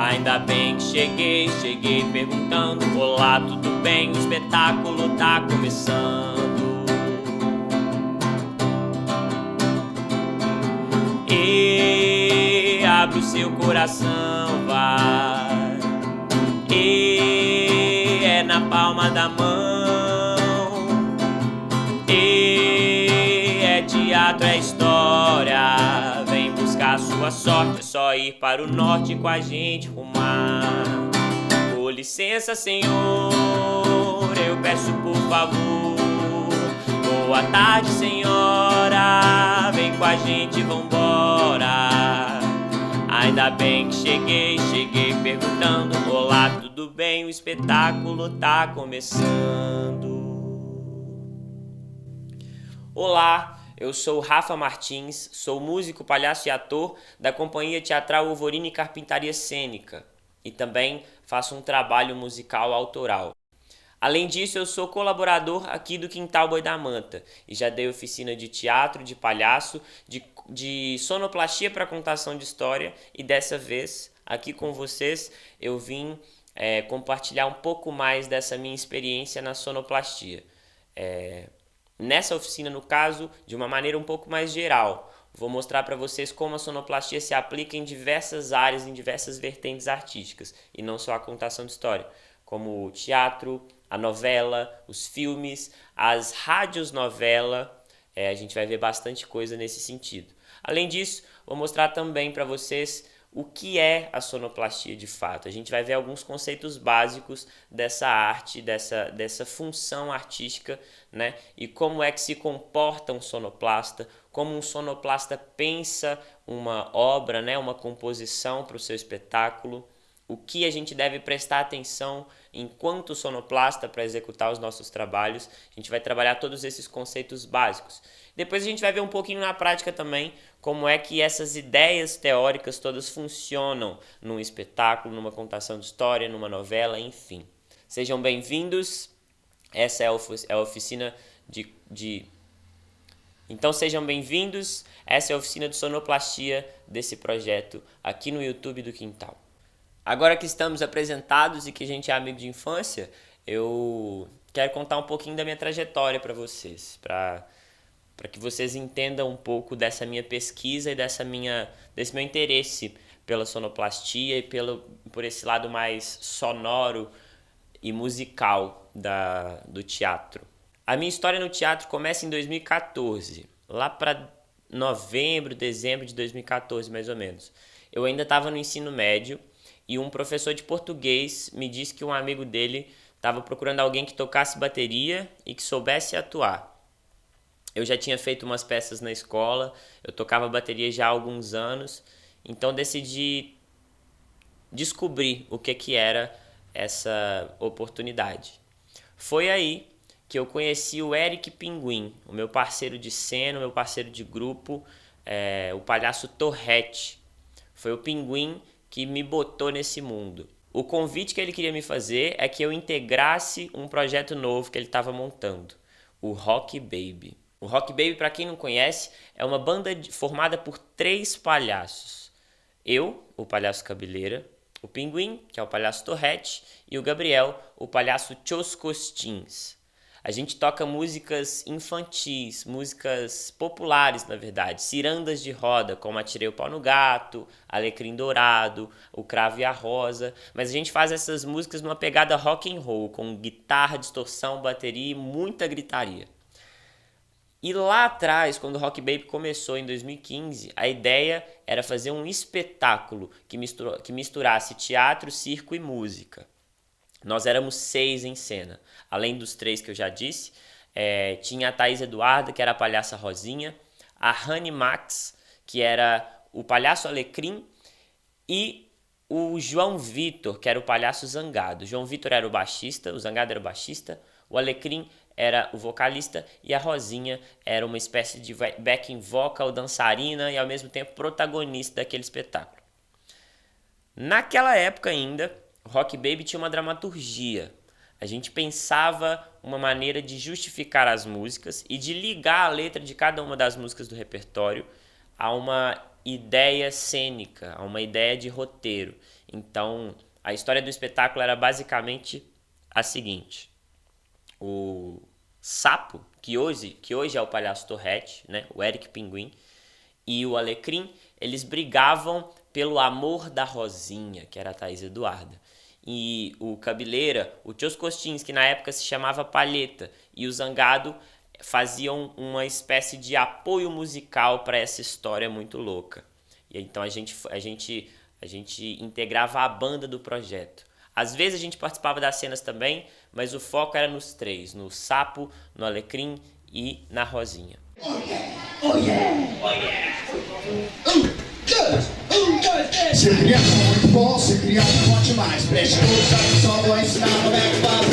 Ainda bem que cheguei perguntando: olá, tudo bem? O espetáculo tá começando. E abre o seu coração, vai. E é na palma da mão. E é teatro, é história. Vem buscar sua sorte, é só ir para o norte com a gente rumar. Com licença, senhor, eu peço por favor. Boa tarde, senhora, vem com a gente, vambora. Ainda bem que cheguei perguntando: olá, tudo bem? O espetáculo tá começando. Olá, eu sou Rafa Martins, sou músico, palhaço e ator da companhia teatral Alvorine Carpintaria Cênica e também faço um trabalho musical autoral. Além disso, eu sou colaborador aqui do Quintal Boi da Manta e já dei oficina de teatro, de palhaço, de sonoplastia para contação de história, e dessa vez, aqui com vocês, eu vim compartilhar um pouco mais dessa minha experiência na sonoplastia. Nessa oficina, no caso, de uma maneira um pouco mais geral, vou mostrar para vocês como a sonoplastia se aplica em diversas áreas, em diversas vertentes artísticas, e não só a contação de história, como o teatro, a novela, os filmes, as rádios novela. A gente vai ver bastante coisa nesse sentido. Além disso, vou mostrar também para vocês o que é a sonoplastia de fato. A gente vai ver alguns conceitos básicos dessa arte, dessa função artística, né? E como é que se comporta um sonoplasta, como um sonoplasta pensa uma obra, né? Uma composição para o seu espetáculo. O que a gente deve prestar atenção enquanto sonoplasta para executar os nossos trabalhos. A gente vai trabalhar todos esses conceitos básicos. Depois a gente vai ver um pouquinho na prática também como é que essas ideias teóricas todas funcionam num espetáculo, numa contação de história, numa novela, enfim. Sejam bem-vindos. Essa é a oficina Então sejam bem-vindos. Essa é a oficina de sonoplastia desse projeto aqui no YouTube do Quintal. Agora que estamos apresentados e que a gente é amigo de infância, eu quero contar um pouquinho da minha trajetória para vocês, para que vocês entendam um pouco dessa minha pesquisa e desse meu interesse pela sonoplastia e por esse lado mais sonoro e musical do teatro. A minha história no teatro começa em 2014, lá para novembro, dezembro de 2014 mais ou menos. Eu ainda estava no ensino médio. E um professor de português me disse que um amigo dele estava procurando alguém que tocasse bateria e que soubesse atuar. Eu já tinha feito umas peças na escola, eu tocava bateria já há alguns anos, então decidi descobrir o que era essa oportunidade. Foi aí que eu conheci o Eric Pinguim, o meu parceiro de cena, o meu parceiro de grupo, o palhaço Torrete. Foi o Pinguim que me botou nesse mundo. O convite que ele queria me fazer é que eu integrasse um projeto novo que ele estava montando, o Rock Baby. O Rock Baby, para quem não conhece, é uma banda formada por 3 palhaços. Eu, o palhaço Cabeleira, o Pinguim, que é o palhaço Torrete, e o Gabriel, o palhaço Tchos Costins. A gente toca músicas infantis, músicas populares, na verdade, cirandas de roda, como Atirei o Pau no Gato, Alecrim Dourado, O Cravo e a Rosa, mas a gente faz essas músicas numa pegada rock and roll, com guitarra, distorção, bateria e muita gritaria. E lá atrás, quando o Rock Baby começou em 2015, a ideia era fazer um espetáculo que misturasse teatro, circo e música. Nós éramos 6 em cena, além dos 3 que eu já disse. Tinha a Thaís Eduarda, que era a palhaça Rosinha, a Rani Max, que era o palhaço Alecrim, e o João Vitor, que era o palhaço Zangado. O João Vitor era o baixista, o Zangado era o baixista, o Alecrim era o vocalista e a Rosinha era uma espécie de backing vocal, dançarina e ao mesmo tempo protagonista daquele espetáculo. Naquela época ainda, o Rock Baby tinha uma dramaturgia. A gente pensava uma maneira de justificar as músicas e de ligar a letra de cada uma das músicas do repertório a uma ideia cênica, a uma ideia de roteiro. Então, a história do espetáculo era basicamente a seguinte: o Sapo, que hoje é o Palhaço Torrete, né, o Eric Pinguim, e o Alecrim, eles brigavam pelo amor da Rosinha, que era a Thaís Eduarda. E o Cabeleira, o Tchos Costins, que na época se chamava Palheta, e o Zangado faziam uma espécie de apoio musical para essa história muito louca. E então a gente integrava a banda do projeto. Às vezes a gente participava das cenas também, mas o foco era nos três, no Sapo, no Alecrim e na Rosinha. Oh yeah! Oh yeah! Oh yeah! Se criar muito bom, se criar um monte mais. Preste atenção, só vou ensinar como é que faz.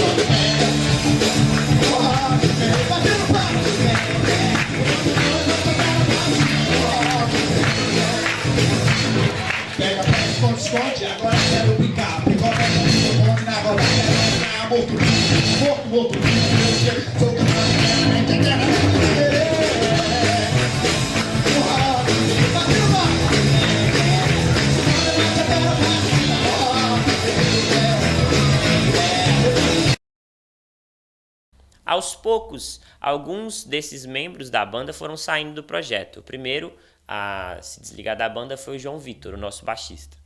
Batendo papo. Pega, pega, esconde, agora quero brincar. Pegou, pega, na agora quero ganhar. Morto, sou Aos poucos, alguns desses membros da banda foram saindo do projeto. O primeiro a se desligar da banda foi o João Vitor, o nosso baixista.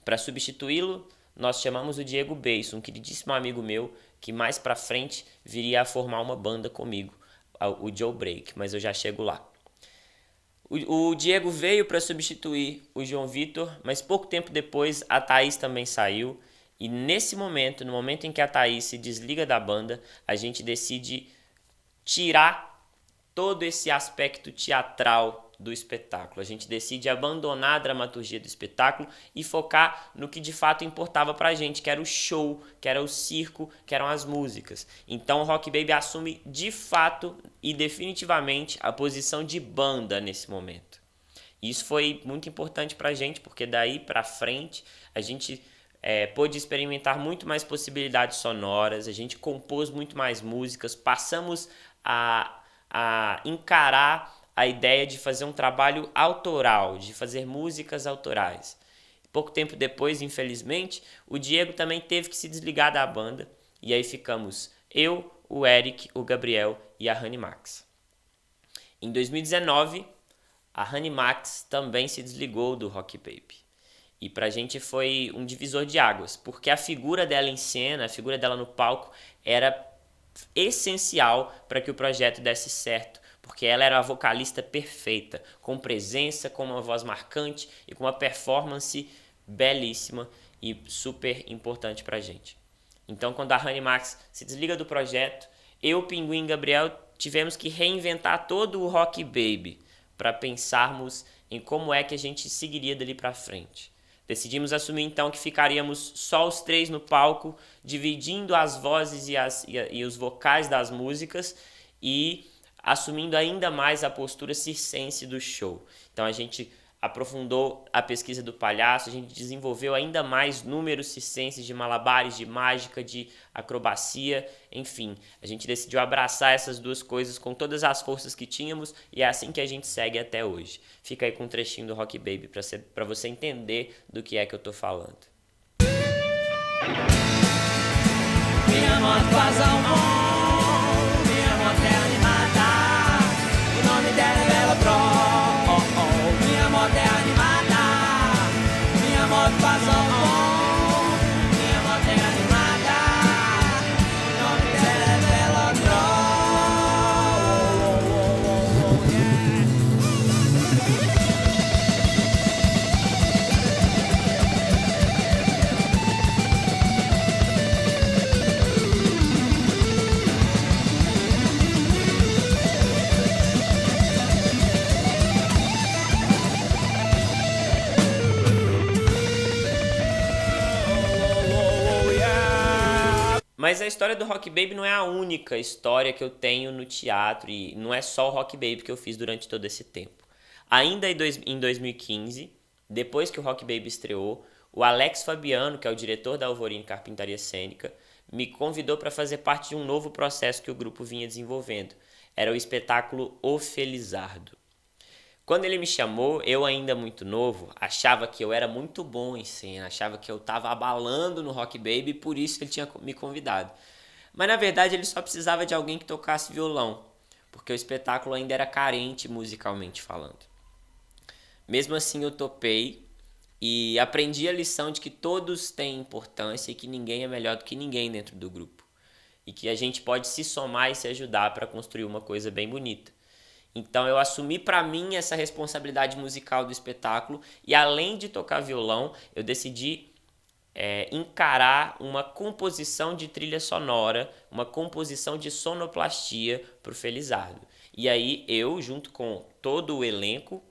Para substituí-lo, nós chamamos o Diego Beis, um queridíssimo amigo meu, que mais pra frente viria a formar uma banda comigo, o Joe Break, mas eu já chego lá. O Diego veio para substituir o João Vitor, mas pouco tempo depois a Thaís também saiu. E nesse momento, no momento em que a Thaís se desliga da banda, a gente decide tirar todo esse aspecto teatral do espetáculo. A gente decide abandonar a dramaturgia do espetáculo e focar no que de fato importava pra gente, que era o show, que era o circo, que eram as músicas. Então o Rock Baby assume de fato e definitivamente a posição de banda nesse momento. Isso foi muito importante pra gente, porque daí pra frente a gente pôde experimentar muito mais possibilidades sonoras, a gente compôs muito mais músicas, passamos a encarar a ideia de fazer um trabalho autoral, de fazer músicas autorais. Pouco tempo depois, infelizmente, o Diego também teve que se desligar da banda, e aí ficamos eu, o Eric, o Gabriel e a Rani Max. Em 2019, a Rani Max também se desligou do Rock Baby. E pra gente foi um divisor de águas, porque a figura dela em cena, a figura dela no palco era essencial para que o projeto desse certo, porque ela era a vocalista perfeita, com presença, com uma voz marcante e com uma performance belíssima e super importante pra gente. Então, quando a Rani Max se desliga do projeto, eu, Pinguim e Gabriel tivemos que reinventar todo o Rock Baby para pensarmos em como é que a gente seguiria dali para frente. Decidimos assumir então que ficaríamos só os três no palco, dividindo as vozes e os vocais das músicas e assumindo ainda mais a postura circense do show. Então a gente aprofundou a pesquisa do palhaço, a gente desenvolveu ainda mais números circenses de malabares, de mágica, de acrobacia, enfim. A gente decidiu abraçar essas duas coisas com todas as forças que tínhamos e é assim que a gente segue até hoje. Fica aí com um trechinho do Rock Baby para você entender do que é que eu tô falando. Minha moto faz amor, minha moto é animada, o nome dela é Velotron. Minha moto é animada, minha moto faz amor, minha moto é animada, o nome dela é Velotron. Mas a história do Rock Baby não é a única história que eu tenho no teatro e não é só o Rock Baby que eu fiz durante todo esse tempo. Ainda em 2015, depois que o Rock Baby estreou, o Alex Fabiano, que é o diretor da Alvorine Carpintaria Cênica, me convidou para fazer parte de um novo processo que o grupo vinha desenvolvendo. Era o espetáculo O Felizardo. Quando ele me chamou, eu ainda muito novo, achava que eu era muito bom em cena, achava que eu estava abalando no Rock Baby e por isso ele tinha me convidado. Mas na verdade ele só precisava de alguém que tocasse violão, porque o espetáculo ainda era carente musicalmente falando. Mesmo assim eu topei e aprendi a lição de que todos têm importância e que ninguém é melhor do que ninguém dentro do grupo. E que a gente pode se somar e se ajudar para construir uma coisa bem bonita. Então eu assumi para mim essa responsabilidade musical do espetáculo e além de tocar violão, eu decidi encarar uma composição de trilha sonora, uma composição de sonoplastia para o Felizardo. E aí eu, junto com todo o elenco,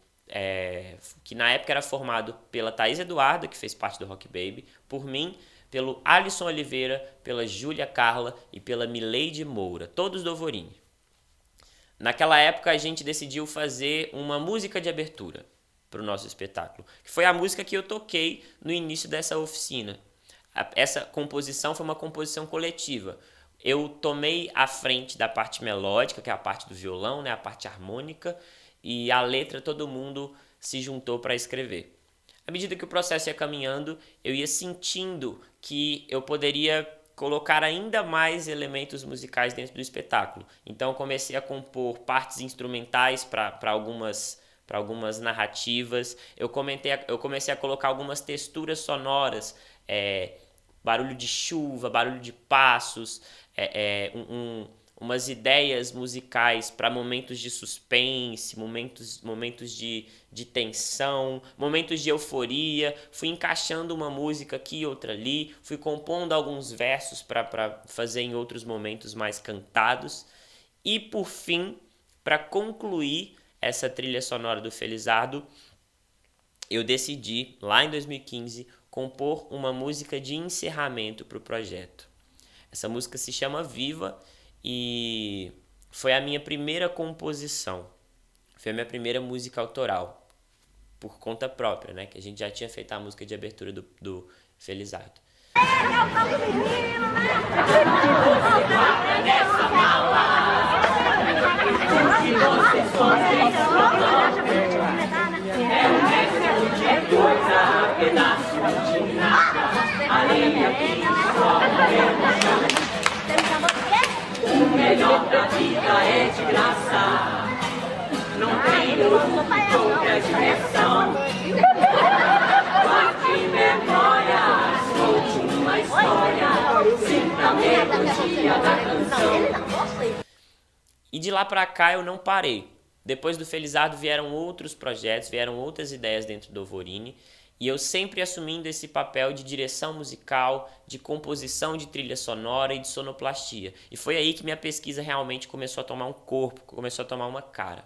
que na época era formado pela Thaís Eduarda, que fez parte do Rock Baby, por mim, pelo Alisson Oliveira, pela Júlia Carla e pela Mileide Moura, todos do Alvorini. Naquela época a gente decidiu fazer uma música de abertura para o nosso espetáculo, que foi a música que eu toquei no início dessa oficina. Essa composição foi uma composição coletiva. Eu tomei a frente da parte melódica, que é a parte do violão, né, a parte harmônica, e a letra todo mundo se juntou para escrever. À medida que o processo ia caminhando, eu ia sentindo que eu poderia colocar ainda mais elementos musicais dentro do espetáculo. Então comecei a compor partes instrumentais para algumas narrativas. Eu comecei a colocar algumas texturas sonoras, barulho de chuva, barulho de passos, umas ideias musicais para momentos de suspense, momentos de tensão, momentos de euforia. Fui encaixando uma música aqui e outra ali, fui compondo alguns versos para fazer em outros momentos mais cantados. E por fim, para concluir essa trilha sonora do Felizardo, eu decidi, lá em 2015, compor uma música de encerramento para o projeto. Essa música se chama Viva e foi a minha primeira composição. Foi a minha primeira música autoral, por conta própria, né? Que a gente já tinha feito a música de abertura do Felizardo. O melhor da vida é de graça. Não tem outra diversão. Guarde memórias, conte uma história. Sinta medo dia da canção. E de lá pra cá eu não parei. Depois do Felizardo vieram outros projetos, vieram outras ideias dentro do Alvorini. E eu sempre assumindo esse papel de direção musical, de composição de trilha sonora e de sonoplastia. E foi aí que minha pesquisa realmente começou a tomar um corpo, começou a tomar uma cara.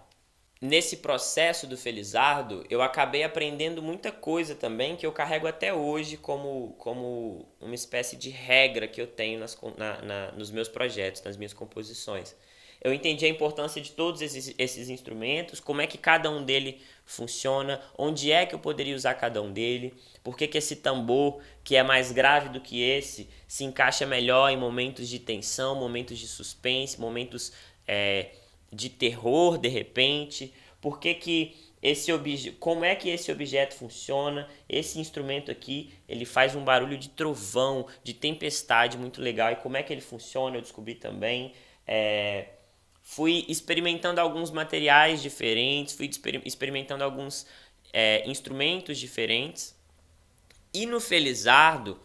Nesse processo do Felizardo, eu acabei aprendendo muita coisa também que eu carrego até hoje como uma espécie de regra que eu tenho nos meus projetos, nas minhas composições. Eu entendi a importância de todos esses instrumentos, como é que cada um deles funciona, onde é que eu poderia usar cada um dele, por que esse tambor, que é mais grave do que esse, se encaixa melhor em momentos de tensão, momentos de suspense, momentos de terror, de repente, como é que esse objeto funciona. Esse instrumento aqui, ele faz um barulho de trovão, de tempestade muito legal, e como é que ele funciona eu descobri também. Fui experimentando alguns materiais diferentes, fui experimentando alguns instrumentos diferentes. E no Felizardo,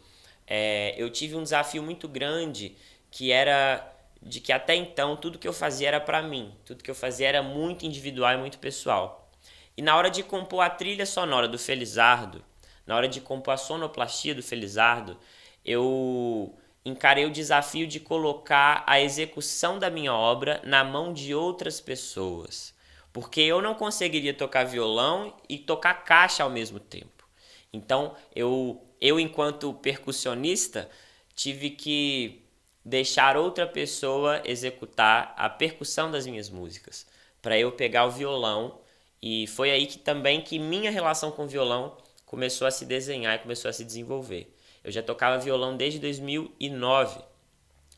eu tive um desafio muito grande, que era de que até então tudo que eu fazia era para mim. Tudo que eu fazia era muito individual e muito pessoal. E na hora de compor a trilha sonora do Felizardo, na hora de compor a sonoplastia do Felizardo, eu encarei o desafio de colocar a execução da minha obra na mão de outras pessoas. Porque eu não conseguiria tocar violão e tocar caixa ao mesmo tempo. Então, eu enquanto percussionista, tive que deixar outra pessoa executar a percussão das minhas músicas, para eu pegar o violão. E foi aí que minha relação com o violão começou a se desenhar e começou a se desenvolver. Eu já tocava violão desde 2009,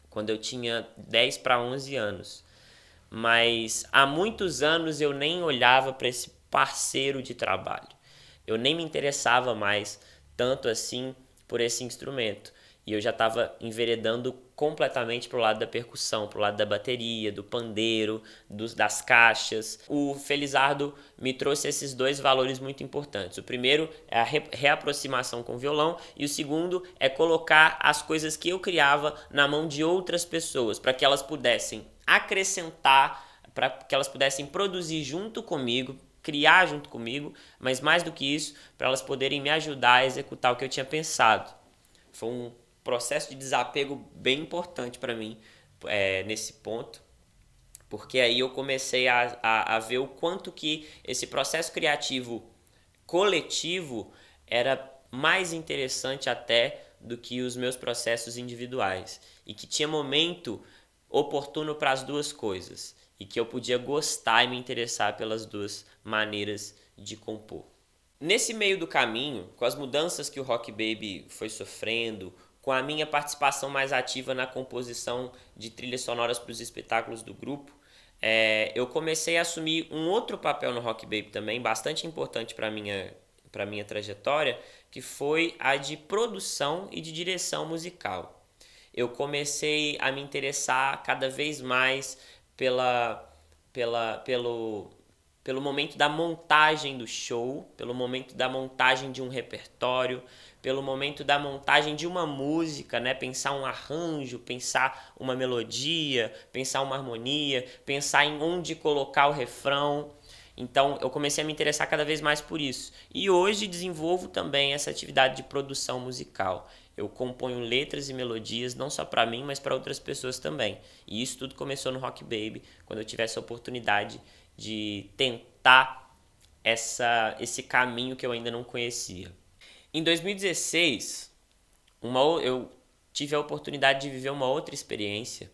quando eu tinha 10 para 11 anos. Mas há muitos anos eu nem olhava para parceiro de trabalho. Eu nem me interessava mais tanto assim por esse instrumento. E eu já estava enveredando completamente para o lado da percussão, para o lado da bateria, do pandeiro, das caixas. O Felizardo me trouxe esses dois valores muito importantes. O primeiro é a reaproximação com o violão e o segundo é colocar as coisas que eu criava na mão de outras pessoas, para que elas pudessem acrescentar, para que elas pudessem produzir junto comigo, criar junto comigo, mas mais do que isso, para elas poderem me ajudar a executar o que eu tinha pensado. Foi um processo de desapego bem importante para mim nesse ponto, porque aí eu comecei a ver o quanto que esse processo criativo coletivo era mais interessante até do que os meus processos individuais, e que tinha momento oportuno para as duas coisas, e que eu podia gostar e me interessar pelas duas maneiras de compor. Nesse meio do caminho, com as mudanças que o Rock Baby foi sofrendo, com a minha participação mais ativa na composição de trilhas sonoras para os espetáculos do grupo, eu comecei a assumir um outro papel no Rock Baby também, bastante importante para a minha trajetória, que foi a de produção e de direção musical. Eu comecei a me interessar cada vez mais pelo momento da montagem do show, pelo momento da montagem de um repertório, pelo momento da montagem de uma música, né? Pensar um arranjo, pensar uma melodia, pensar uma harmonia, pensar em onde colocar o refrão. Então eu comecei a me interessar cada vez mais por isso. E hoje desenvolvo também essa atividade de produção musical. Eu componho letras e melodias não só para mim, mas para outras pessoas também. E isso tudo começou no Rock Baby, quando eu tive essa oportunidade de tentar esse caminho que eu ainda não conhecia. Em 2016, eu tive a oportunidade de viver uma outra experiência,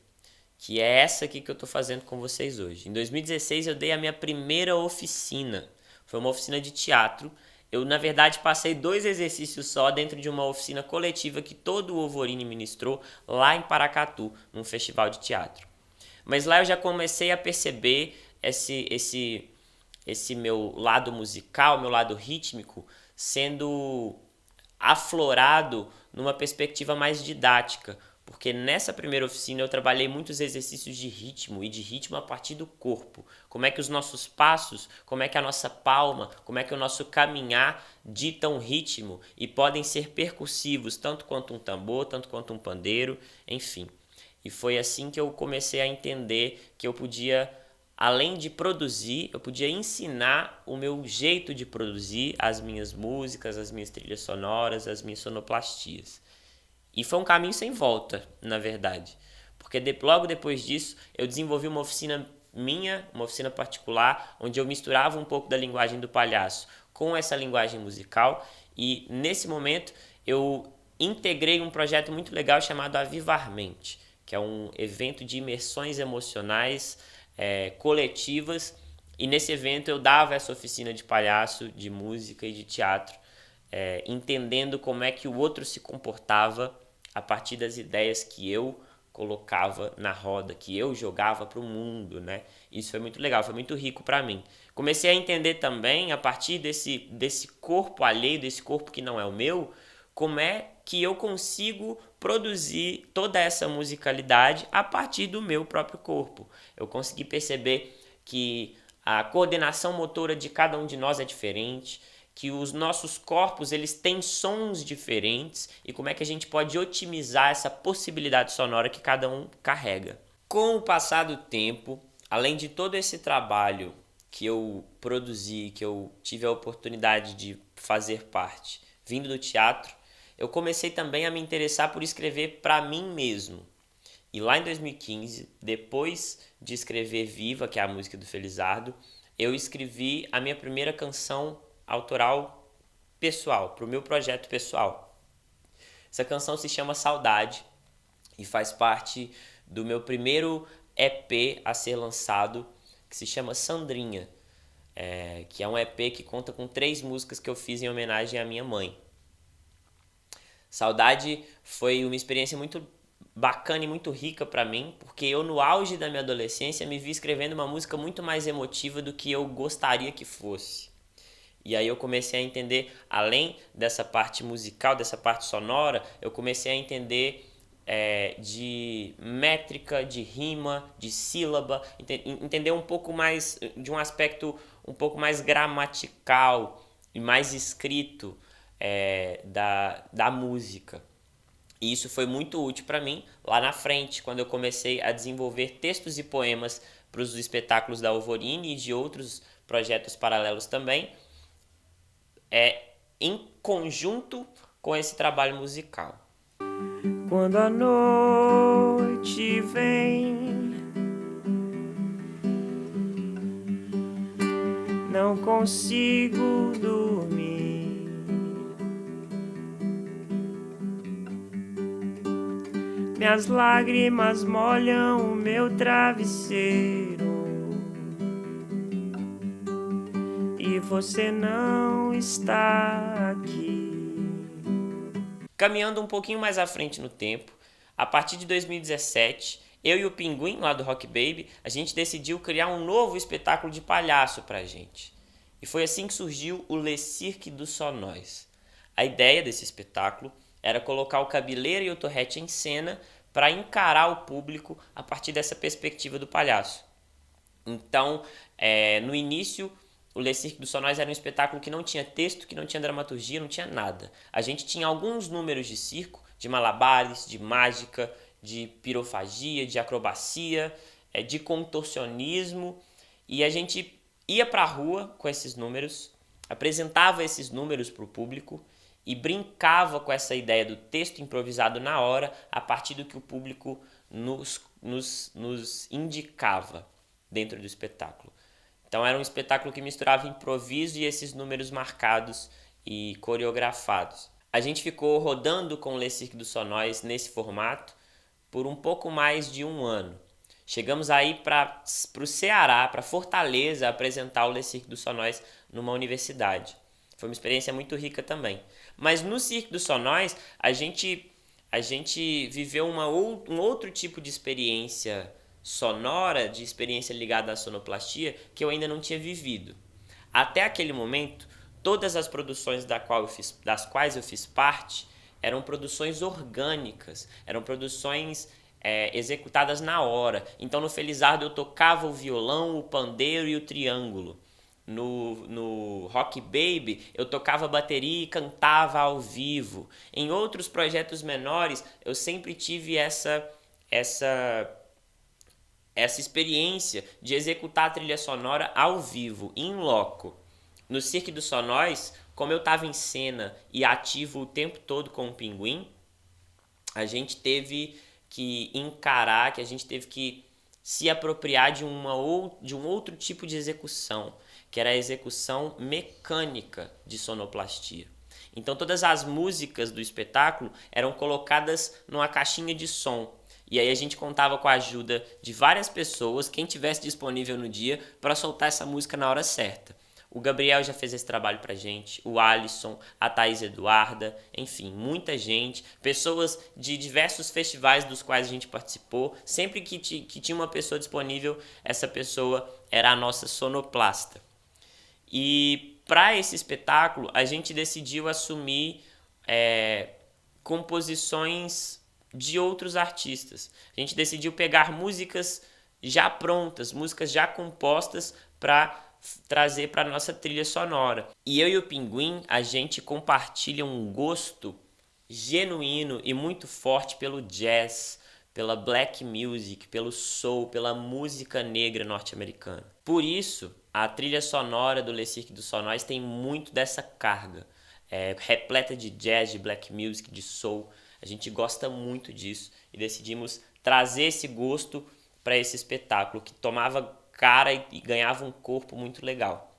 que é essa aqui que eu estou fazendo com vocês hoje. Em 2016 eu dei a minha primeira oficina. Foi uma oficina de teatro. Eu, na verdade, passei 2 exercícios só dentro de uma oficina coletiva que todo o Ovorini ministrou lá em Paracatu, num festival de teatro. Mas lá eu já comecei a perceber esse meu lado musical, meu lado rítmico, sendo aflorado numa perspectiva mais didática, porque nessa primeira oficina eu trabalhei muitos exercícios de ritmo e de ritmo a partir do corpo. Como é que os nossos passos, como é que a nossa palma, como é que o nosso caminhar ditam ritmo e podem ser percussivos, tanto quanto um tambor, tanto quanto um pandeiro, enfim. E foi assim que eu comecei a entender que eu podia, além de produzir, eu podia ensinar o meu jeito de produzir as minhas músicas, as minhas trilhas sonoras, as minhas sonoplastias. E foi um caminho sem volta, na verdade. Porque logo depois disso, eu desenvolvi uma oficina minha, uma oficina particular, onde eu misturava um pouco da linguagem do palhaço com essa linguagem musical. E nesse momento, eu integrei um projeto muito legal chamado Avivar-mente, que é um evento de imersões emocionais coletivas, e nesse evento eu dava essa oficina de palhaço, de música e de teatro, entendendo como é que o outro se comportava a partir das ideias que eu colocava na roda, que eu jogava para o mundo, né? Isso foi muito legal, foi muito rico para mim. Comecei a entender também, a partir desse corpo alheio, desse corpo que não é o meu, como é que eu consigo produzir toda essa musicalidade a partir do meu próprio corpo. Eu consegui perceber que a coordenação motora de cada um de nós é diferente, que os nossos corpos eles têm sons diferentes e como é que a gente pode otimizar essa possibilidade sonora que cada um carrega. Com o passar do tempo, além de todo esse trabalho que eu produzi, que eu tive a oportunidade de fazer parte, vindo do teatro, eu comecei também a me interessar por escrever para mim mesmo. E lá em 2015, depois de escrever Viva, que é a música do Felizardo, eu escrevi a minha primeira canção autoral pessoal, para o meu projeto pessoal. Essa canção se chama Saudade e faz parte do meu primeiro EP a ser lançado, que se chama Sandrinha, que é um EP que conta com 3 músicas que eu fiz em homenagem à minha mãe. Saudade foi uma experiência muito bacana e muito rica para mim, porque eu no auge da minha adolescência me vi escrevendo uma música muito mais emotiva do que eu gostaria que fosse. E aí eu comecei a entender, além dessa parte musical, dessa parte sonora, eu comecei a entender de métrica, de rima, de sílaba, entender um pouco mais, de um aspecto um pouco mais gramatical e mais escrito da música. E isso foi muito útil para mim lá na frente, quando eu comecei a desenvolver textos e poemas para os espetáculos da Alvorine e de outros projetos paralelos também, em conjunto com esse trabalho musical. Quando a noite vem, não consigo dormir. Minhas lágrimas molham o meu travesseiro e você não está aqui. Caminhando um pouquinho mais à frente no tempo, a partir de 2017, eu e o Pinguim, lá do Rock Baby, a gente decidiu criar um novo espetáculo de palhaço pra gente. E foi assim que surgiu o Le Cirque dos Sonóis. A ideia desse espetáculo era colocar o Cabeleira e o Torrete em cena para encarar o público a partir dessa perspectiva do palhaço. Então, no início, o Le Cirque dos Sonóis era um espetáculo que não tinha texto, que não tinha dramaturgia, não tinha nada. A gente tinha alguns números de circo, de malabares, de mágica, de pirofagia, de acrobacia, de contorcionismo, e a gente ia para a rua com esses números, apresentava esses números para o público e brincava com essa ideia do texto improvisado na hora, a partir do que o público nos indicava dentro do espetáculo. Então era um espetáculo que misturava improviso e esses números marcados e coreografados. A gente ficou rodando com o Le Cirque dos Sonóis nesse formato por um pouco mais de um ano. Chegamos aí para o Ceará, para Fortaleza, apresentar o Le Cirque dos Sonóis numa universidade. Foi uma experiência muito rica também. Mas no Cirque dos Sonóis, a gente viveu um outro tipo de experiência sonora, de experiência ligada à sonoplastia, que eu ainda não tinha vivido. Até aquele momento, todas as produções das quais eu fiz parte eram produções orgânicas, eram produções executadas na hora. Então no Felizardo eu tocava o violão, o pandeiro e o triângulo. No Rock Baby eu tocava bateria e cantava ao vivo. Em outros projetos menores eu sempre tive essa experiência de executar a trilha sonora ao vivo, in loco. No Cirque dos Sonóis, como eu estava em cena e ativo o tempo todo com o Pinguim, a gente teve que encarar, que a gente teve que se apropriar de um outro tipo de execução, que era a execução mecânica de sonoplastia. Então todas as músicas do espetáculo eram colocadas numa caixinha de som. E aí a gente contava com a ajuda de várias pessoas, quem tivesse disponível no dia, para soltar essa música na hora certa. O Gabriel já fez esse trabalho pra gente, o Alisson, a Thaís Eduarda, enfim, muita gente, pessoas de diversos festivais dos quais a gente participou. Sempre que tinha uma pessoa disponível, essa pessoa era a nossa sonoplasta. E para esse espetáculo, a gente decidiu assumir composições de outros artistas. A gente decidiu pegar músicas já prontas, músicas já compostas para trazer para nossa trilha sonora. E eu e o Pinguim, a gente compartilha um gosto genuíno e muito forte pelo jazz, pela black music, pelo soul, pela música negra norte-americana. Por isso, a trilha sonora do Le Cirque dos Sonóis tem muito dessa carga, repleta de jazz, de black music, de soul. A gente gosta muito disso e decidimos trazer esse gosto para esse espetáculo que tomava cara e ganhava um corpo muito legal.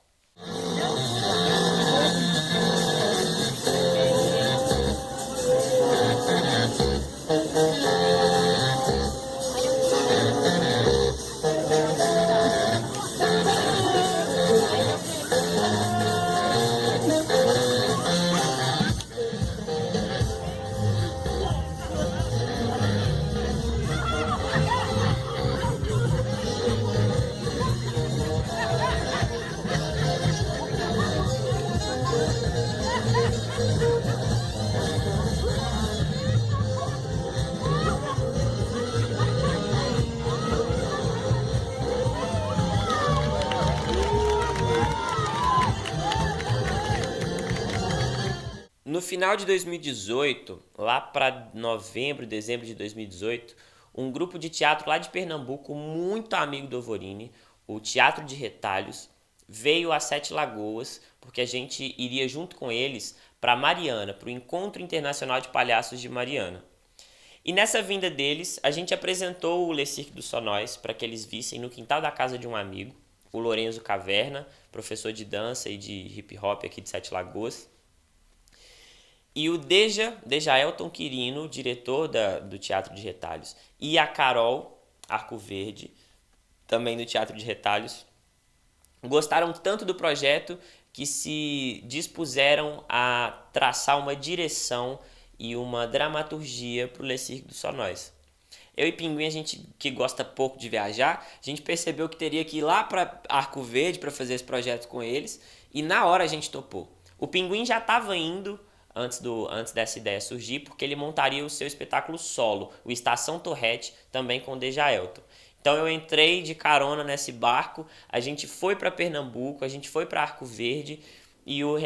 final de 2018, lá para novembro, dezembro de 2018, um grupo de teatro lá de Pernambuco, muito amigo do Alvorini, o Teatro de Retalhos, veio a Sete Lagoas, porque a gente iria junto com eles para Mariana, para o Encontro Internacional de Palhaços de Mariana. E nessa vinda deles, a gente apresentou o Le Cirque du Sonois para que eles vissem no quintal da casa de um amigo, o Lorenzo Caverna, professor de dança e de hip hop aqui de Sete Lagoas. E o Dejaelton Quirino, diretor do Teatro de Retalhos, e a Carol Arcoverde, também do Teatro de Retalhos, gostaram tanto do projeto que se dispuseram a traçar uma direção e uma dramaturgia para o Le Cirque du Sonois. Eu e Pinguim, a gente que gosta pouco de viajar, a gente percebeu que teria que ir lá para Arco Verde para fazer esse projeto com eles, e na hora a gente topou. O Pinguim já estava indo antes dessa ideia surgir, porque ele montaria o seu espetáculo solo, o Estação Torrete, também com o Dejaelton. Então eu entrei de carona nesse barco, a gente foi para Pernambuco, a gente foi para Arco Verde, e o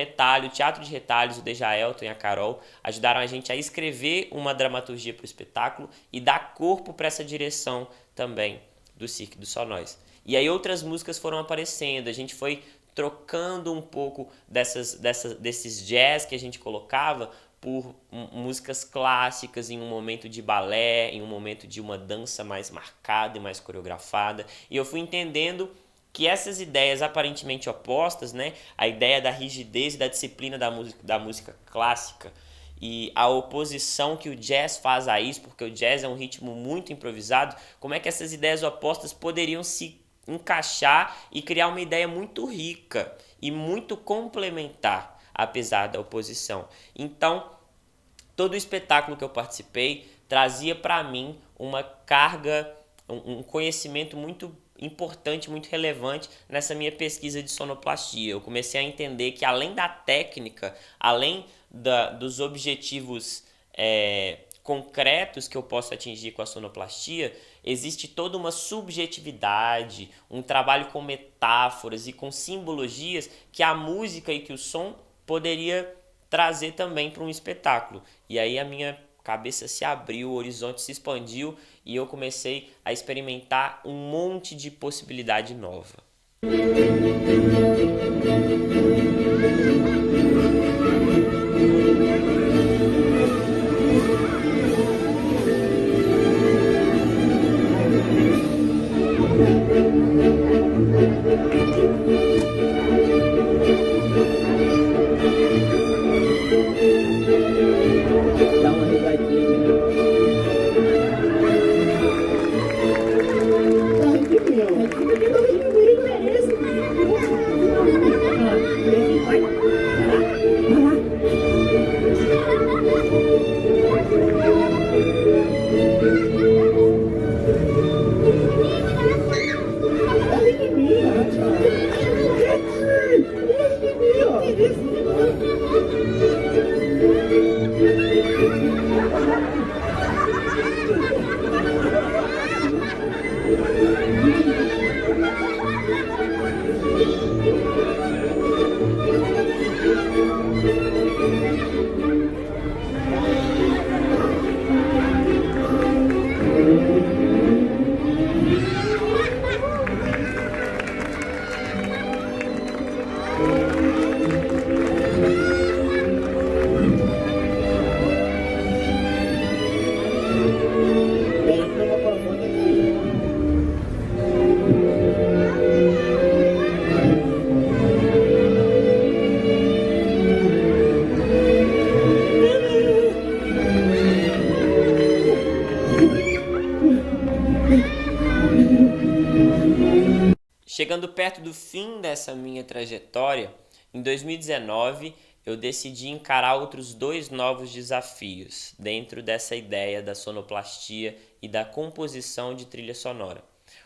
Teatro de Retalhos, o Dejaelton e a Carol ajudaram a gente a escrever uma dramaturgia para o espetáculo e dar corpo para essa direção também do Cirque du Sonois. E aí outras músicas foram aparecendo, a gente foi trocando um pouco desses jazz que a gente colocava por músicas clássicas em um momento de balé, em um momento de uma dança mais marcada e mais coreografada. E eu fui entendendo que essas ideias aparentemente opostas, né, a ideia da rigidez e da disciplina da música clássica e a oposição que o jazz faz a isso, porque o jazz é um ritmo muito improvisado, como é que essas ideias opostas poderiam se encaixar e criar uma ideia muito rica e muito complementar, apesar da oposição. Então, todo o espetáculo que eu participei trazia para mim uma carga, um conhecimento muito importante, muito relevante nessa minha pesquisa de sonoplastia. Eu comecei a entender que além da técnica, além dos objetivos concretos que eu posso atingir com a sonoplastia, existe toda uma subjetividade, um trabalho com metáforas e com simbologias que a música e que o som poderia trazer também para um espetáculo. E aí a minha cabeça se abriu, o horizonte se expandiu e eu comecei a experimentar um monte de possibilidade nova. Dá uma risadinha. Chegando perto do fim dessa minha trajetória, em 2019 eu decidi encarar outros 2 novos desafios dentro dessa ideia da sonoplastia e da composição de trilha sonora.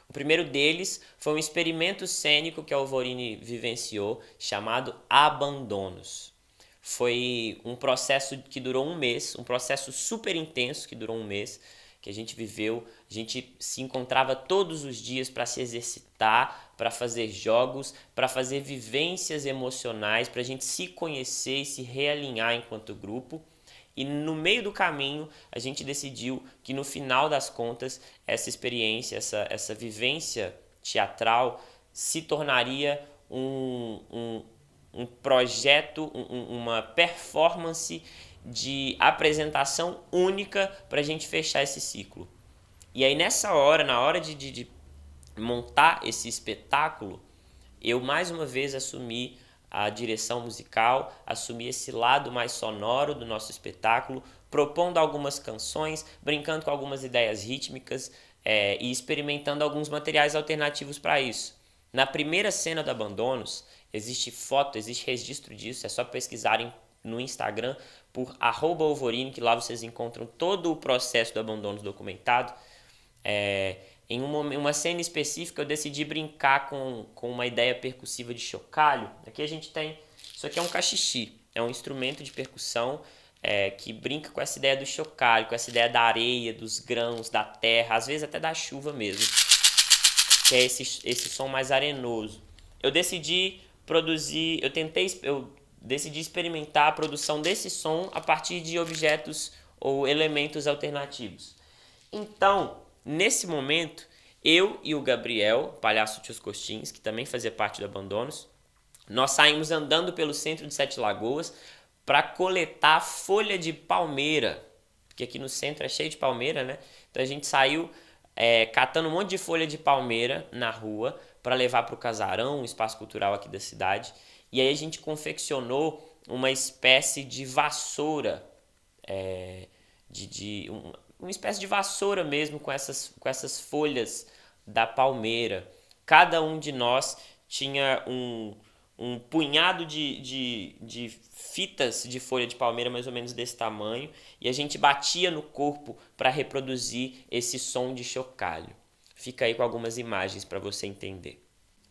O primeiro deles foi um experimento cênico que a Alvorini vivenciou, chamado Abandonos. Foi um processo que durou um mês, um processo super intenso que durou um mês, que a gente viveu, a gente se encontrava todos os dias para se exercitar, para fazer jogos, para fazer vivências emocionais, para a gente se conhecer e se realinhar enquanto grupo. E no meio do caminho, a gente decidiu que no final das contas, essa experiência, essa vivência teatral se tornaria um projeto, uma performance de apresentação única para a gente fechar esse ciclo. E aí nessa hora, na hora de montar esse espetáculo, eu mais uma vez assumi a direção musical, assumi esse lado mais sonoro do nosso espetáculo, propondo algumas canções, brincando com algumas ideias rítmicas e experimentando alguns materiais alternativos para isso. Na primeira cena do Abandonos, existe foto, existe registro disso, é só pesquisarem no Instagram por @Olvorine, que lá vocês encontram todo o processo do Abandonos documentado. Em uma cena específica eu decidi brincar com uma ideia percussiva de chocalho. Aqui a gente tem, isso aqui é um cachixi, é um instrumento de percussão que brinca com essa ideia do chocalho, com essa ideia da areia, dos grãos, da terra, às vezes até da chuva mesmo, que é esse som mais arenoso. Eu decidi experimentar a produção desse som a partir de objetos ou elementos alternativos. Então, nesse momento, eu e o Gabriel, palhaço Tio Costins, que também fazia parte do Abandonos, nós saímos andando pelo centro de Sete Lagoas para coletar folha de palmeira, porque aqui no centro é cheio de palmeira, né? Então a gente saiu catando um monte de folha de palmeira na rua para levar para o Casarão, um espaço cultural aqui da cidade. E aí a gente confeccionou uma espécie de vassoura, uma espécie de vassoura mesmo com essas folhas da palmeira. Cada um de nós tinha um punhado de fitas de folha de palmeira mais ou menos desse tamanho e a gente batia no corpo para reproduzir esse som de chocalho. Fica aí com algumas imagens para você entender.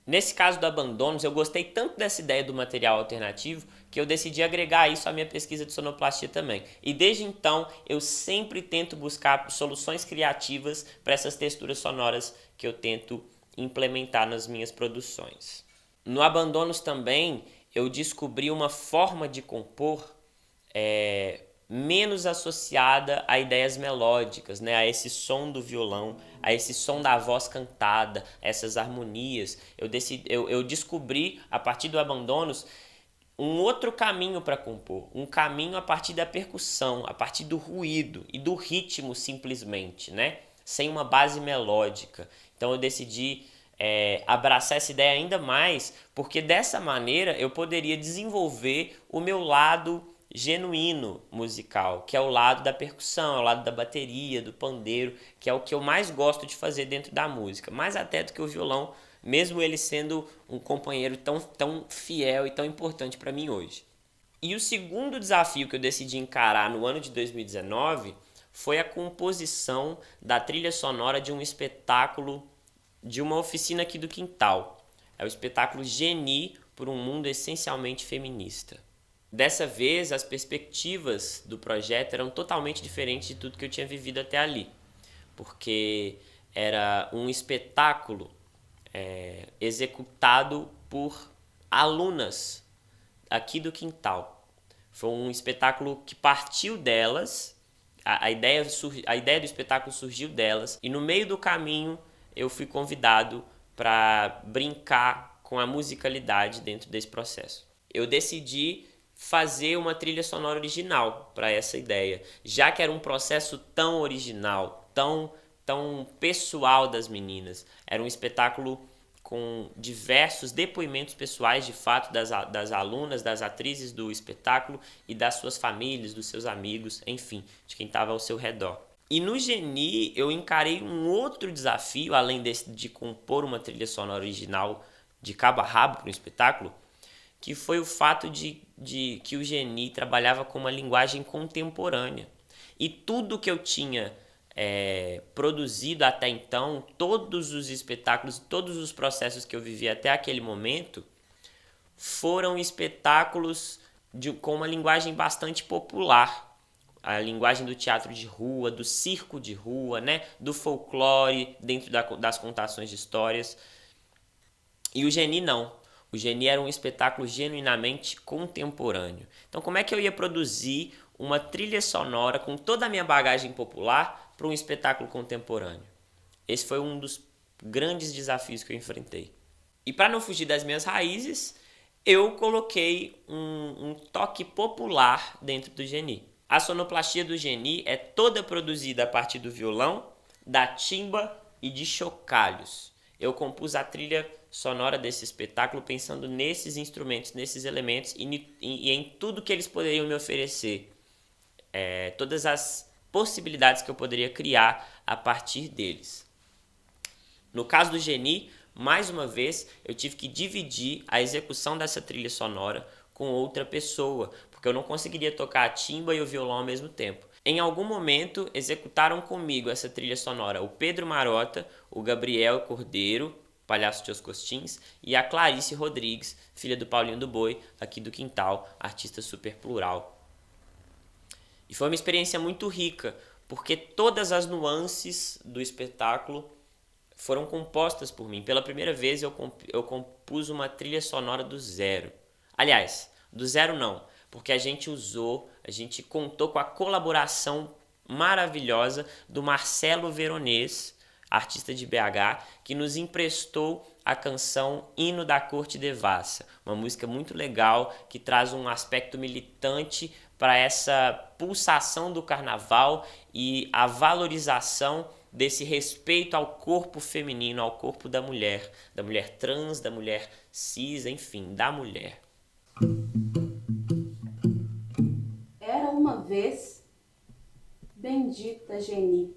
Nesse caso do Abandonos, eu gostei tanto dessa ideia do material alternativo que eu decidi agregar isso à minha pesquisa de sonoplastia também. E desde então, eu sempre tento buscar soluções criativas para essas texturas sonoras que eu tento implementar nas minhas produções. No Abandonos também, eu descobri uma forma de compor menos associada a ideias melódicas, né? A esse som do violão, a esse som da voz cantada, essas harmonias. Eu descobri, a partir do Abandonos, um outro caminho para compor, um caminho a partir da percussão, a partir do ruído e do ritmo simplesmente, né? Sem uma base melódica. Então eu decidi abraçar essa ideia ainda mais, porque dessa maneira eu poderia desenvolver o meu lado genuíno musical, que é o lado da percussão, é o lado da bateria, do pandeiro, que é o que eu mais gosto de fazer dentro da música, mais até do que o violão, mesmo ele sendo um companheiro tão fiel e tão importante para mim hoje. E o segundo desafio que eu decidi encarar no ano de 2019 foi a composição da trilha sonora de um espetáculo de uma oficina aqui do Quintal. É o espetáculo Geni por um Mundo Essencialmente Feminista. Dessa vez, as perspectivas do projeto eram totalmente diferentes de tudo que eu tinha vivido até ali, porque era um espetáculo executado por alunas aqui do Quintal. Foi um espetáculo que partiu delas, a ideia do espetáculo surgiu delas, e no meio do caminho eu fui convidado para brincar com a musicalidade dentro desse processo. Eu decidi fazer uma trilha sonora original para essa ideia, já que era um processo tão original, tão pessoal das meninas. Era um espetáculo com diversos depoimentos pessoais, de fato, das alunas, das atrizes do espetáculo e das suas famílias, dos seus amigos, enfim, de quem estava ao seu redor. E no Geni eu encarei um outro desafio, além de compor uma trilha sonora original de cabo a rabo para o espetáculo, que foi o fato de que o Geni trabalhava com uma linguagem contemporânea. E tudo que eu tinha produzido até então, todos os espetáculos, todos os processos que eu vivi até aquele momento, foram espetáculos com uma linguagem bastante popular. a linguagem do teatro de rua, do circo de rua, né? Do folclore dentro das contações de histórias. E o Geni não. O Geni era um espetáculo genuinamente contemporâneo. Então como é que eu ia produzir uma trilha sonora com toda a minha bagagem popular para um espetáculo contemporâneo? Esse foi um dos grandes desafios que eu enfrentei. E para não fugir das minhas raízes, eu coloquei um toque popular dentro do Geni. A sonoplastia do Geni é toda produzida a partir do violão, da timba e de chocalhos. Eu compus a trilha sonora desse espetáculo pensando nesses instrumentos, nesses elementos e em tudo que eles poderiam me oferecer. Todas as possibilidades que eu poderia criar a partir deles. No caso do Geni, mais uma vez, eu tive que dividir a execução dessa trilha sonora com outra pessoa, porque eu não conseguiria tocar a timba e o violão ao mesmo tempo. Em algum momento, executaram comigo essa trilha sonora o Pedro Marota, o Gabriel Cordeiro, palhaço de Oscostins, e a Clarice Rodrigues, filha do Paulinho do Boi, aqui do Quintal, artista super plural. E foi uma experiência muito rica, porque todas as nuances do espetáculo foram compostas por mim. Pela primeira vez eu compus uma trilha sonora do zero. Aliás, do zero não, porque a gente contou com a colaboração maravilhosa do Marcelo Veronês, artista de BH, que nos emprestou a canção Hino da Corte Devassa, uma música muito legal que traz um aspecto militante para essa pulsação do carnaval e a valorização desse respeito ao corpo feminino, ao corpo da mulher trans, da mulher cis, enfim, da mulher. Era uma vez, bendita Geni.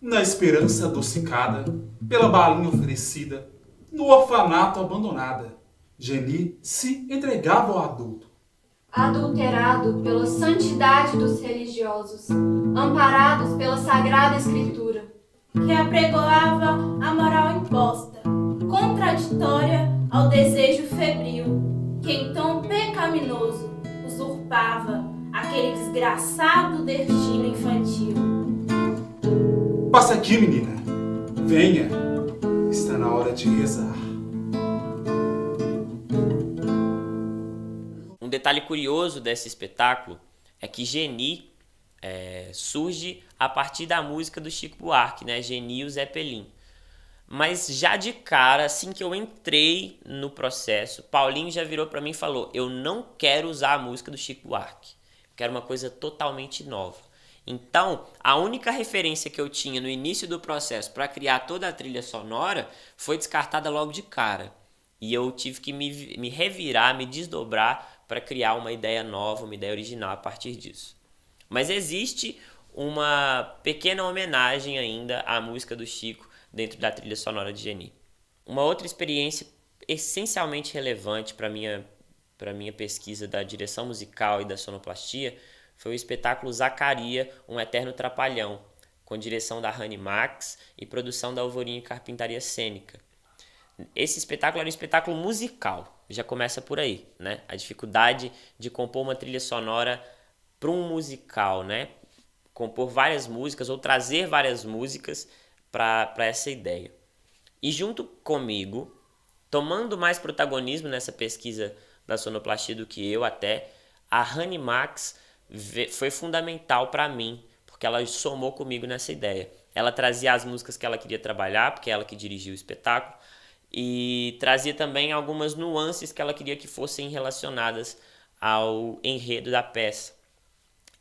Na esperança adocicada, pela balinha oferecida, no orfanato abandonada, Geni se entregava ao adulto. Adulterado pela santidade dos religiosos, amparados pela Sagrada Escritura, que apregoava a moral imposta, contraditória ao desejo febril, que em tom pecaminoso usurpava aquele desgraçado destino infantil. Passe aqui, menina. Venha. Está na hora de rezar. Um detalhe curioso desse espetáculo é que Geni surge a partir da música do Chico Buarque, né? Geni e o Zeppelin. Mas já de cara, assim que eu entrei no processo, Paulinho já virou para mim e falou: eu não quero usar a música do Chico Buarque, eu quero uma coisa totalmente nova. Então, a única referência que eu tinha no início do processo para criar toda a trilha sonora foi descartada logo de cara. E eu tive que me revirar, me desdobrar para criar uma ideia nova, uma ideia original a partir disso. Mas existe uma pequena homenagem ainda à música do Chico dentro da trilha sonora de Geni. Uma outra experiência essencialmente relevante para minha pesquisa da direção musical e da sonoplastia foi o espetáculo Zacaria, um Eterno Trapalhão, com direção da Rani Max e produção da Alvorinho Carpintaria Cênica. Esse espetáculo era um espetáculo musical, já começa por aí, né? A dificuldade de compor uma trilha sonora para um musical, né? Compor várias músicas ou trazer várias músicas para essa ideia. E junto comigo, tomando mais protagonismo nessa pesquisa da sonoplastia do que eu até, a Rani Max foi fundamental para mim, porque ela somou comigo nessa ideia. Ela trazia as músicas que ela queria trabalhar, porque é ela que dirigiu o espetáculo, e trazia também algumas nuances que ela queria que fossem relacionadas ao enredo da peça.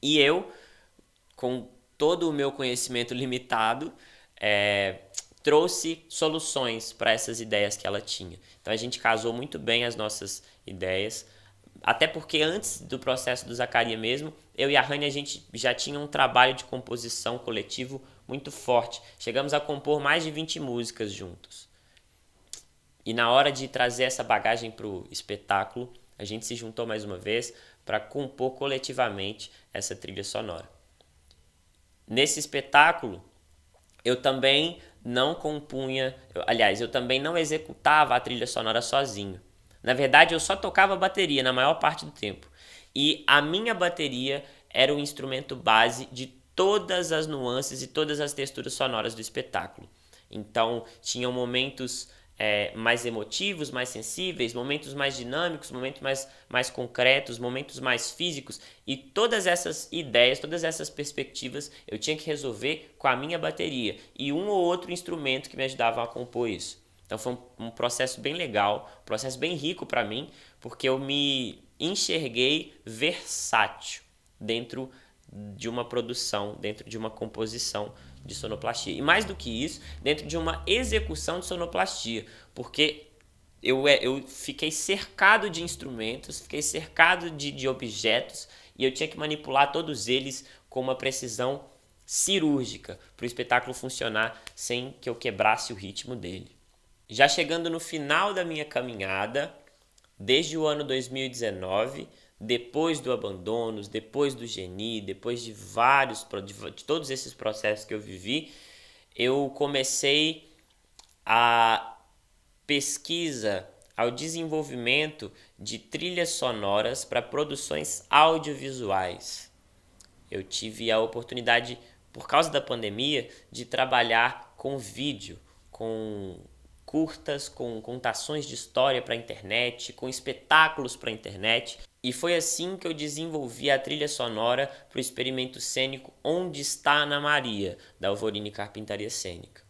E eu, com todo o meu conhecimento limitado, trouxe soluções para essas ideias que ela tinha. Então a gente casou muito bem as nossas ideias, até porque antes do processo do Zacaria mesmo, eu e a Rani, a gente já tinha um trabalho de composição coletivo muito forte. Chegamos a compor mais de 20 músicas juntos. E na hora de trazer essa bagagem para o espetáculo, a gente se juntou mais uma vez para compor coletivamente essa trilha sonora. Nesse espetáculo, eu também não compunha, eu também não executava a trilha sonora sozinho. Na verdade, eu só tocava bateria na maior parte do tempo. E a minha bateria era o instrumento base de todas as nuances e todas as texturas sonoras do espetáculo. Então, tinham momentos mais emotivos, mais sensíveis, momentos mais dinâmicos, momentos mais concretos, momentos mais físicos, e todas essas ideias, todas essas perspectivas eu tinha que resolver com a minha bateria e um ou outro instrumento que me ajudava a compor isso. Então foi um processo bem legal, um processo bem rico para mim, porque eu me enxerguei versátil dentro de uma produção, dentro de uma composição de sonoplastia. E mais do que isso, dentro de uma execução de sonoplastia, porque eu fiquei cercado de instrumentos, fiquei cercado de objetos, e eu tinha que manipular todos eles com uma precisão cirúrgica para o espetáculo funcionar sem que eu quebrasse o ritmo dele. Já chegando no final da minha caminhada, desde o ano 2019, depois do Abandonos, depois do Geni, depois de todos esses processos que eu vivi, eu comecei a pesquisa, ao desenvolvimento de trilhas sonoras para produções audiovisuais. Eu tive a oportunidade, por causa da pandemia, de trabalhar com vídeo, com curtas, com contações de história para a internet, com espetáculos para a internet. E foi assim que eu desenvolvi a trilha sonora para o experimento cênico Onde Está Ana Maria, da Alvorine Carpintaria Cênica.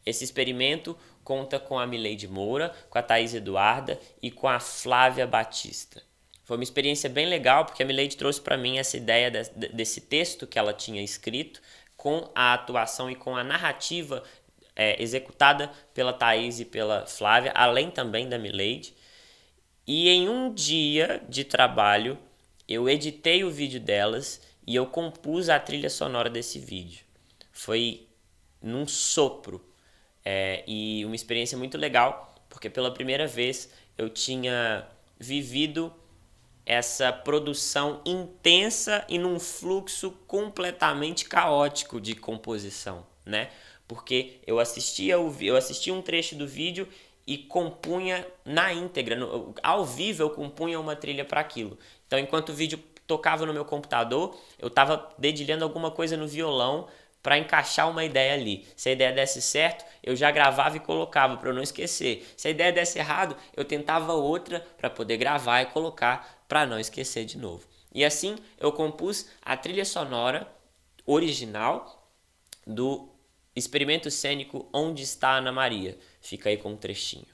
Esse experimento conta com a Mileide Moura, com a Thaís Eduarda e com a Flávia Batista. Foi uma experiência bem legal, porque a Mileide trouxe para mim essa ideia desse texto que ela tinha escrito, com a atuação e com a narrativa executada pela Thaís e pela Flávia, além também da Mileide. E em um dia de trabalho, eu editei o vídeo delas e eu compus a trilha sonora desse vídeo. Foi num sopro. E uma experiência muito legal, porque pela primeira vez eu tinha vivido essa produção intensa e num fluxo completamente caótico de composição, né? Porque eu assistia um trecho do vídeo e compunha na íntegra, ao vivo eu compunha uma trilha para aquilo. Então, enquanto o vídeo tocava no meu computador, eu estava dedilhando alguma coisa no violão para encaixar uma ideia ali. Se a ideia desse certo, eu já gravava e colocava para eu não esquecer. Se a ideia desse errado, eu tentava outra para poder gravar e colocar para não esquecer de novo. E assim eu compus a trilha sonora original do experimento cênico Onde Está Ana Maria. Fica aí com um trechinho.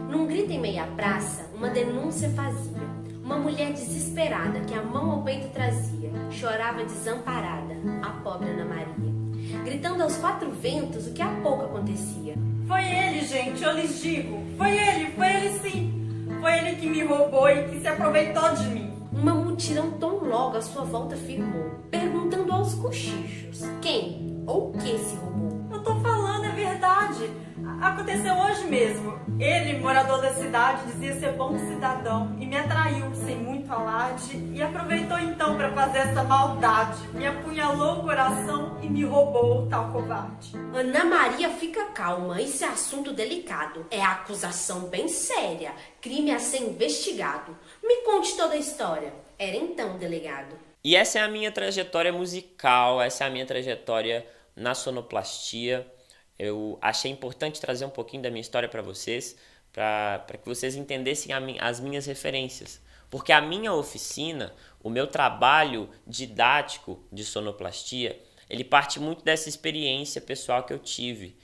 Num grito em meia praça, uma denúncia fazia. Uma mulher desesperada que a mão ao peito trazia, chorava desamparada, a pobre Ana Maria, gritando aos quatro ventos o que há pouco acontecia. Foi ele, gente, eu lhes digo, foi ele sim, foi ele que me roubou e que se aproveitou de mim. Uma mutirão tão logo à sua volta firmou, perguntando aos cochichos, quem ou o que se roubou? Eu tô falando, é verdade. Aconteceu hoje mesmo. Ele, morador da cidade, dizia ser bom cidadão e me atraiu sem muito alarde e aproveitou então para fazer essa maldade. Me apunhalou o coração e me roubou, tal covarde. Ana Maria fica calma, esse é assunto delicado. É acusação bem séria, crime a ser investigado. Me conte toda a história. Era então, delegado. E essa é a minha trajetória musical, essa é a minha trajetória na sonoplastia. Eu achei importante trazer um pouquinho da minha história para vocês, para que vocês entendessem as minhas referências. Porque a minha oficina, o meu trabalho didático de sonoplastia, ele parte muito dessa experiência pessoal que eu tive.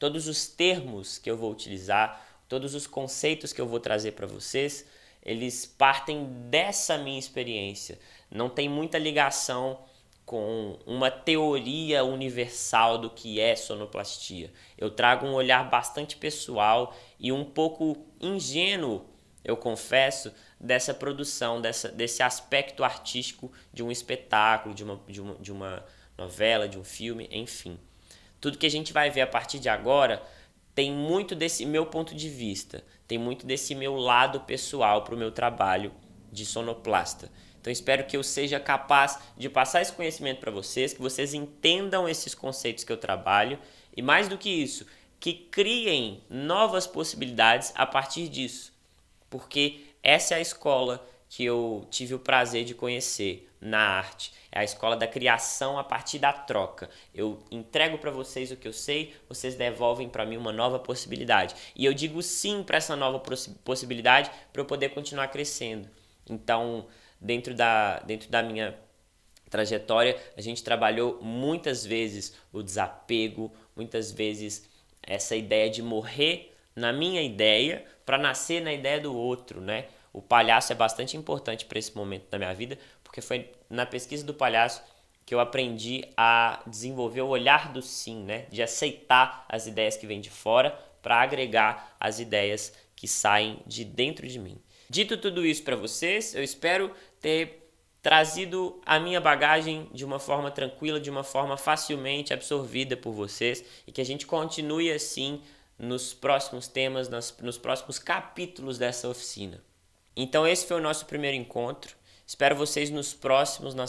Todos os termos que eu vou utilizar, todos os conceitos que eu vou trazer para vocês, eles partem dessa minha experiência. Não tem muita ligação com uma teoria universal do que é sonoplastia. Eu trago um olhar bastante pessoal e um pouco ingênuo, eu confesso, dessa produção, desse aspecto artístico de um espetáculo, de uma novela, de um filme, enfim. Tudo que a gente vai ver a partir de agora tem muito desse meu ponto de vista, tem muito desse meu lado pessoal para o meu trabalho de sonoplasta. Então espero que eu seja capaz de passar esse conhecimento para vocês, que vocês entendam esses conceitos que eu trabalho e, mais do que isso, que criem novas possibilidades a partir disso, porque essa é a escola que eu tive o prazer de conhecer na arte. É a escola da criação a partir da troca. Eu entrego para vocês o que eu sei, vocês devolvem para mim uma nova possibilidade. E eu digo sim para essa nova possibilidade para eu poder continuar crescendo. Então, dentro da minha trajetória, a gente trabalhou muitas vezes o desapego, muitas vezes essa ideia de morrer na minha ideia para nascer na ideia do outro, né? O palhaço é bastante importante para esse momento da minha vida, porque foi na pesquisa do palhaço que eu aprendi a desenvolver o olhar do sim, né? De aceitar as ideias que vêm de fora para agregar as ideias que saem de dentro de mim. Dito tudo isso para vocês, eu espero ter trazido a minha bagagem de uma forma tranquila, de uma forma facilmente absorvida por vocês e que a gente continue assim nos próximos temas, nos próximos capítulos dessa oficina. Então esse foi o nosso primeiro encontro. Espero vocês nas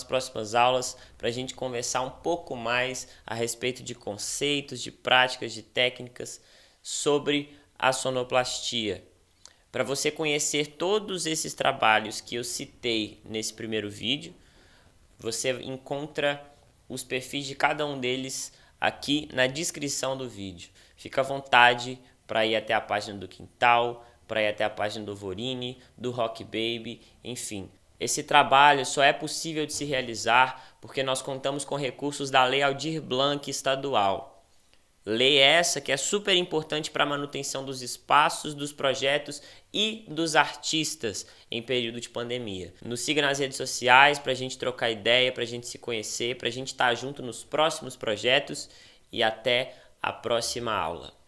próximas aulas, para a gente conversar um pouco mais a respeito de conceitos, de práticas, de técnicas sobre a sonoplastia. Para você conhecer todos esses trabalhos que eu citei nesse primeiro vídeo, você encontra os perfis de cada um deles aqui na descrição do vídeo. Fica à vontade para ir até a página do Quintal, para ir até a página do Vorini, do Rock Baby, enfim. Esse trabalho só é possível de se realizar porque nós contamos com recursos da Lei Aldir Blanc estadual. Lei essa que é super importante para a manutenção dos espaços, dos projetos e dos artistas em período de pandemia. Nos siga nas redes sociais para a gente trocar ideia, para a gente se conhecer, para a gente estar junto nos próximos projetos e até a próxima aula.